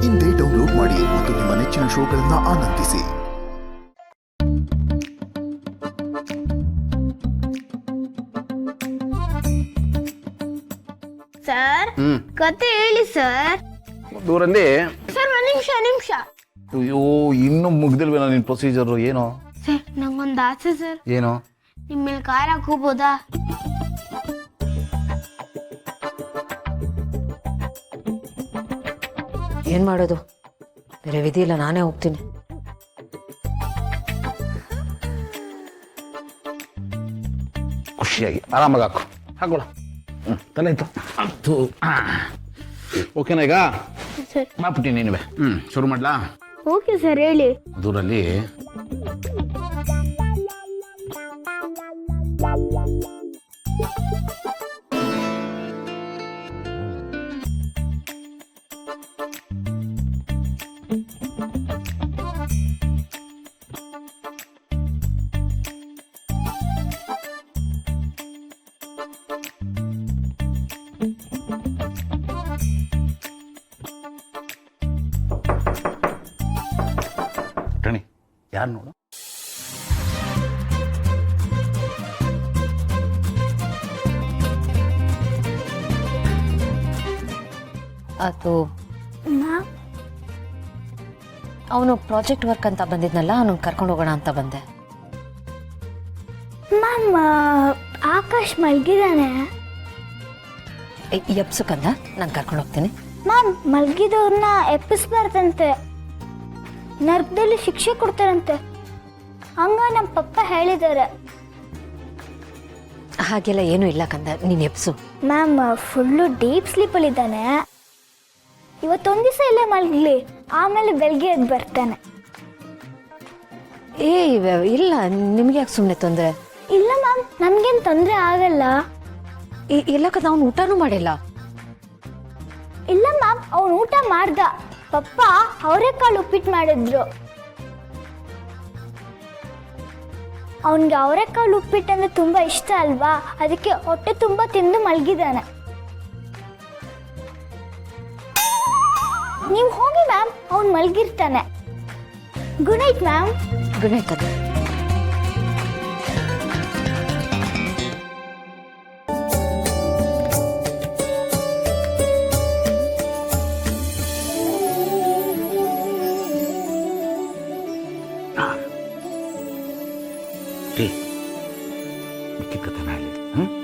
ಇಂದೇ ಡೌನ್ಲೋಡ್ ಮಾಡಿ ಮತ್ತು ನಿಮ್ಮ ನೆಚ್ಚಿನ ಶೋಗಳನ್ನು ಆನಂದಿಸಿ. ಸರ್ ಕತೆ ಹೇಳಿ ಸರ್. ದೂರಲ್ಲಿ ಸರ್ ಒಂದ್ ನಿಮಿಷ. ಅಯ್ಯೋ ಇನ್ನೂ ಮುಗ್ದಿಲ್ವೇನೋ ನಿನ್ ಪ್ರೊಸೀಜರ್? ಏನೋ ಸರ್ ನಂಗೊಂದು ಆಸೆ ಸರ್. ಏನೋ? ನಿಮ್ಮ ಮೇಲೆ ಕಾರ್ ಹಾಕೋಬೋದಾ? ಏನ್ ಮಾಡೋದು, ಬೇರೆ ವಿಧಿ ಇಲ್ಲ, ನಾನೇ ಹೋಗ್ತೀನಿ. ಖುಷಿಯಾಗಿ ಆರಾಮಾಗಿ ಹಾಕೋಳ. ತಲೆ ಇತ್ತು ಅದು. ಓಕೆನಾ ಈಗ? ಸರ್ ಮಾಡ್ಬಿಟ್ಟಿ ನೀನುವೆ. ಶುರು ಮಾಡ್ಲಾ? ಓಕೆ ಸರ್ ಹೇಳಿ. ದೂರಲ್ಲಿ ಟಣಿ ಯಾರು ನೋಡು. ಅದು ಅವನು ಪ್ರಾಜೆಕ್ಟ್ ವರ್ಕ್ ಅಂತ ಬಂದಿದ್ನಲ್ಲ, ಅವನು ಕರ್ಕೊಂಡು ಹೋಗೋಣ ಅಂತ ಬಂದೆ. ಮ್ಯಾಮ್ ಆಕಾಶ್ ಮಲ್ಗಿದಾನೆ. ಎಪ್ಸಕ್ಕಂದ ನಾನು ಕರ್ಕೊಂಡು ಹೋಗ್ತೀನಿ. ಮ್ಯಾಮ್ ಮಲ್ಗಿದವ್ರನ್ನ ಎಪ್ಪಿಸ್ಬಾರ್ದಂತೆ, ನರ್ಕದಲ್ಲಿ ಶಿಕ್ಷೆ ಕೊಡ್ತಾರಂತೆ, ಹಂಗ ನಮ್ಮ ಪಪ್ಪ ಹೇಳಿದ್ದಾರೆ. ಹಾಗೆಲ್ಲ ಏನೂ ಇಲ್ಲ ಕಂದ, ನೀನು ಎಪ್ಸು. ಮ್ಯಾಮ್ ಫುಲ್ಲು ಡೀಪ್ ಸ್ಲೀಪಲ್ಲಿದ್ದಾನೆ. ಇವತ್ತೊಂದು ದಿವಸ ಇಲ್ಲೇ ಮಲಗಲಿ, ಆಮೇಲೆ ಬೆಳಗ್ಗೆ ಎದ್ದು ಬರ್ತಾನೆ. ಇಲ್ಲ, ನಿಮ್ಗೆ ಯಾಕೆ ಸುಮ್ಮನೆ ತೊಂದರೆ? ಇಲ್ಲ ಮ್ಯಾಮ್ ನಮ್ಗೇನು ತೊಂದರೆ ಆಗಲ್ಲ. ಇಲ್ಲ ಕಂದ, ಅವನು ಊಟನೂ ಮಾಡಿಲ್ಲ. ಇಲ್ಲ ಮ್ಯಾಮ್ ಅವನು ಊಟ ಮಾಡ್ದ. ಪಪ್ಪ ಅವರೆಕಾಳು ಉಪ್ಪಿಟ್ಟು ಮಾಡಿದ್ರು. ಅವನಿಗೆ ಅವರೆಕಾಳು ಉಪ್ಪಿಟ್ಟು ಅಂದ್ರೆ ತುಂಬಾ ಇಷ್ಟ ಅಲ್ವಾ, ಅದಕ್ಕೆ ಹೊಟ್ಟೆ ತುಂಬಾ ತಿಂದು ಮಲಗಿದ್ದಾನೆ. ನೀವು ಹೋಗಿ ಮ್ಯಾಮ್, ಅವ್ನು ಮಲಗಿರ್ತಾನೆ. Good night ma'am. Good night ಕಂದ. ಮಿಕ್ಕಿದ ಕಥೆ ಹೇಳಿ.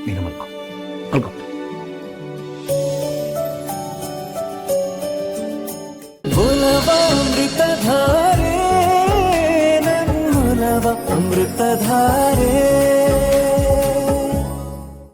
ನೀನು ಮಲ್ಕೊ. ಅಮೃತಧಾರೆ ನನ್ನೊಲವ ಅಮೃತಧಾರೆ.